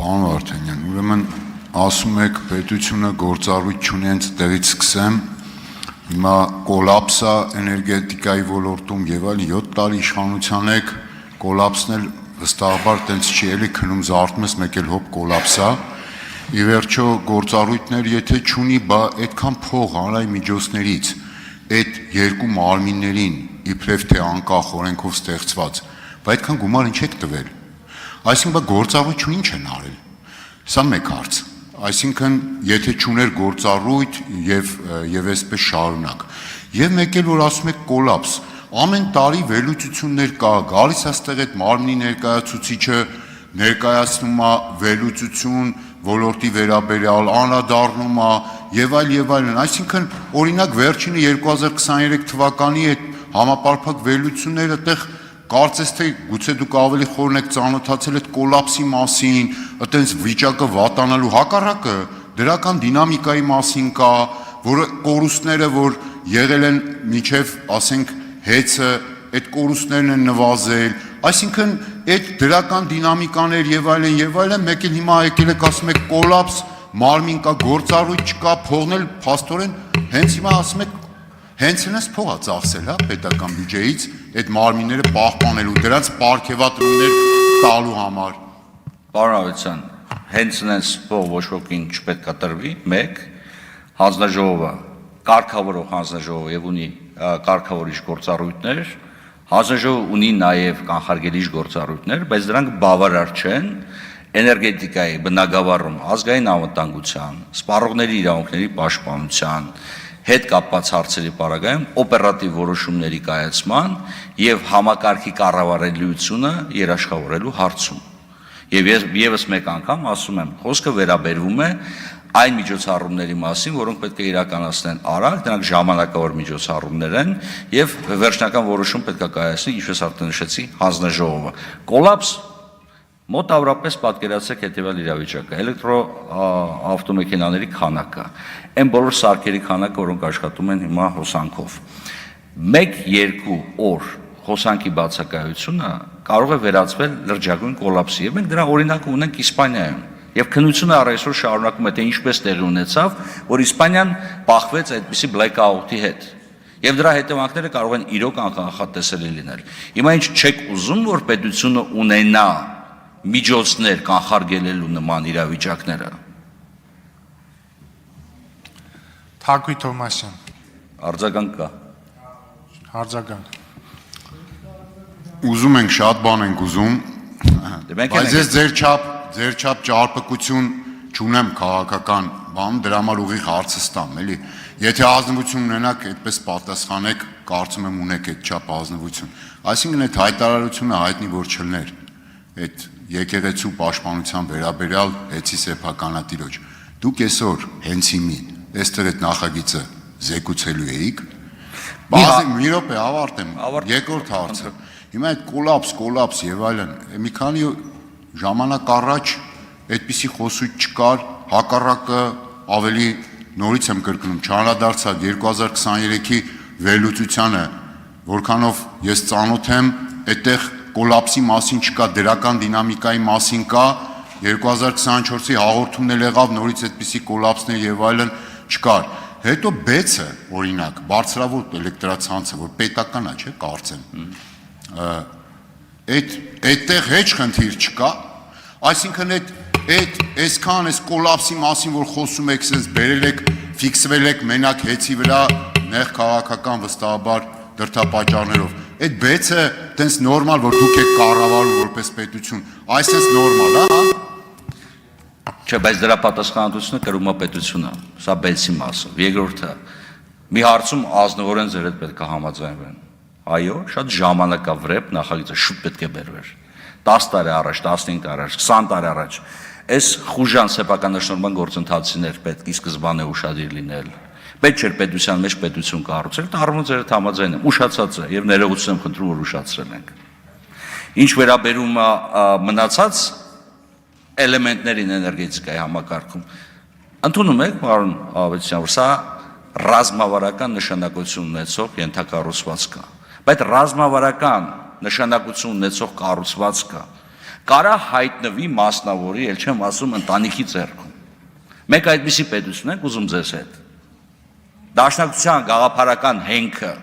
Պարոն Վարդանյան, ուրեմն ասում եք պետությունը գործառույթ չունի, հենց տեղից սկսեմ, հիմա կոլապսա էներգետիկայի ոլորտում եւ այլ 7 տարի իշխանության եք, կոլապսն էլ վստահաբար տենց չի էլի քնում զարթում ես մեկ էլ հոբ կոլապսա, ի վերջո գործառույթներ եթե չունի, բա այդքան փող հանրային միջոցներից այդ երկու մարմիններին իբրև թե անկախ օրենքով ստեղծված, բա այդքան գումար ինչ եք տվել։ Այսինքն բա գործառույթ չունի ինչ են արել։ Սա մեկ հարց։ Այսինքն եթե չուներ գործառույթ եւ այսպես շարունակ։ Եվ մեկ էլ որ ասում եք կոլապս, ամեն տարի վերլուծություններ կա, գալիս է այստեղ այդ մարմնի ներկայացուցիչը ներկայացնում է վերլուծություն ոլորտի վերաբերյալ, անդրադառնում է եւ այլն, այսինքն օրինակ վերջինը 2023 թվականի այդ համապարփակ վերլուծությունները այդտեղ կարծես թե գուցե դուք ավելի խորն եք ծանոթացել այդ կոլապսի մասին, այտենց վիճակը վատանալու հակառակը դրական դինամիկայի մասին կա, որ կորուստները որ եղել են միջև, ասենք, հեծը, այդ կորուստներն են նվազել, այսինքն այդ դրական դինամիկաներ եւ այլն, մեկ էլ հիմա եկել եք ասում եք կոլապս, մարմին կա, գործառույթ չկա, փողն էլ փաստորեն հենց հիմա ասում եք հենց հենց փող է ծախսել, հա, պետական բյուջեից այդ մարմինները պահպանելու, դրանց պարգևատրումներ տալու համար։ Պարոն Ավետիսյան, հենց հենց փող ոչ ոքին չպետք է տրվի, մեկ, հանձնաժողովը, կարգավորող հանձնաժողովը եւ ունի կարգավորիչ գործառույթներ, հանձնաժողովը ունի նաեւ կանխարգելիչ գործառույթներ, բայց դրանք բավարար չեն էներգետիկայի բնագավառում, ազգային անվտանգության, սպառողների իրավունքների պաշտպանության հետ կապված հարցերի պարագայում օպերատիվ որոշումների կայացման եւ համակարգի կառավարելիությունը երաշխավորելու հարցում։ Եվ եւս մեկ անգամ ասում եմ, խոսքը վերաբերվում է այն միջոցառումների մասին, որոնք պետք է իրականացնեն արագ, դրանք ժամանակավոր միջոցառումներ են եւ վերջնական որոշում պետք է կայացնի, ինչպես արդեն նշեցի, հանձնաժողովը։ Կոլապս մոտավորապես պատկերացրեք հետեւյալ իրավիճակը՝ էլեկտրոավտոմեքենաների քանակը, այն բոլոր սարքերի քանակը, որոնք աշխատում են հիմա հոսանքով։ 1-2 օր հոսանքի բացակայությունը կարող է վերածվել լրջագույն կոլապսի, եւ մենք դրա օրինակը ունենք Իսպանիայում։ Եվ քննությունը առ այսօր շարունակում է, թե ինչպես տեղի ունեցավ, որ Իսպանիան բախվեց այդպիսի blackout-ի հետ։ Եվ դրա հետևանքները կարող են իրոք անկանխատեսելի լինել։ Հիմա ինչ չեք ուզում, որ պետությունը ունենա միջոցներ կանխարգելելու նման իրավիճակները։ Թակվի Թոմասյան։ Արձագանք կա։ Արձագանք։ Ուզում ենք շատ բան ենք ուզում, բայց ես ձեր չափ ճարպկություն չունեմ քաղաքական բան, դրա համար ուղիղ հարցը ստամ, էլի։ Եթե ազնվություն ունենաք, այդպես պատասխանեք, կարծում եմ ունեք այդ չափ ազնվություն։ Այսինքն այդ հայտարարությունը հայտնի որ չլներ, այդ եկեղեցու պաշտպանության վերաբերյալ հեծի սեփականատիրոջ։ Դուք այսօր հենց հիմին այստեղ այդ նախագիծը զեկուցելու էիք։ Բազի մի րոպե ավարտեմ, երկրորդ հարցը։ Հիմա այդ կոլապս եւ այլն, մի քանի ժամանակ առաջ այդպիսի խոսույթ չկար, հակառակը ավելի նորից եմ կրկնում, չանդրադարձավ 2023-ի վերլուծությանը, որքանով ես ծանոթ եմ, այդտեղ կոլապսի մասին չկա, դրական դինամիկայի մասին կա, 2024-ի հաղորդումն էլ եղավ, նորից այդպիսի կոլապսներ եւ այլն չկար։ Հետո բեցը, օրինակ, բարձրավոր էլեկտրացանցը, որ պետական է, չէ, կարծեմ։ Այդտեղ հեչ խնդիր չկա, այսինքն այսքան այս կոլապսի մասին, որ խոսում եք, sense բերել եք, ֆիքսվել եք մենակ հեծի վրա, նեղ քաղաքական վստահաբար դրդապատճառներով։ Այդ բեցը տենց նորմալ, որ դուք եք կառավարում որպես պետություն, այսպես նորմալ, հա։ Չէ, բայց դրա պատասխանատվությունը կրում է պետությունը, սա բեցի մասը։ Երկրորդը, մի հարցում ազնվորեն ձեր հետ պետք է համաձայնվեն։ Այո, շատ ժամանակավրեպ նախագիծը շուտ պետք է բերվեր։ 10 տարի առաջ, 15 տարի առաջ, 20 տարի առաջ այս խուժան սեփականաշնորհման գործընթացներ պետք է սկզբանե ուշադիր լինել։ Պետք չէր պետության մեջ պետություն կառուցել, դա առնու ձեր հետ համաձայն եմ, ուշացած է եւ ներողություն եմ խնդրում, որ ուշացրել ենք։ Ինչ վերաբերում է մնացած էլեմենտներին էներգետիկայի համակարգում, ընդունում եք, պարոն Ավետիսյան, որ սա ռազմավարական նշանակություն ունեցող ենթակառուցվածք է, բայց ռազմավարական նշանակություն ունեցող կառուցվածքը կարա հայտնվի մասնավորի, ել չեմ ասում ընտանիքի ձեռքում։ Մեկ այդպիսի պետություն ենք ուզում ձեզ հետ։ Դաշնակցության գաղափարական հենքը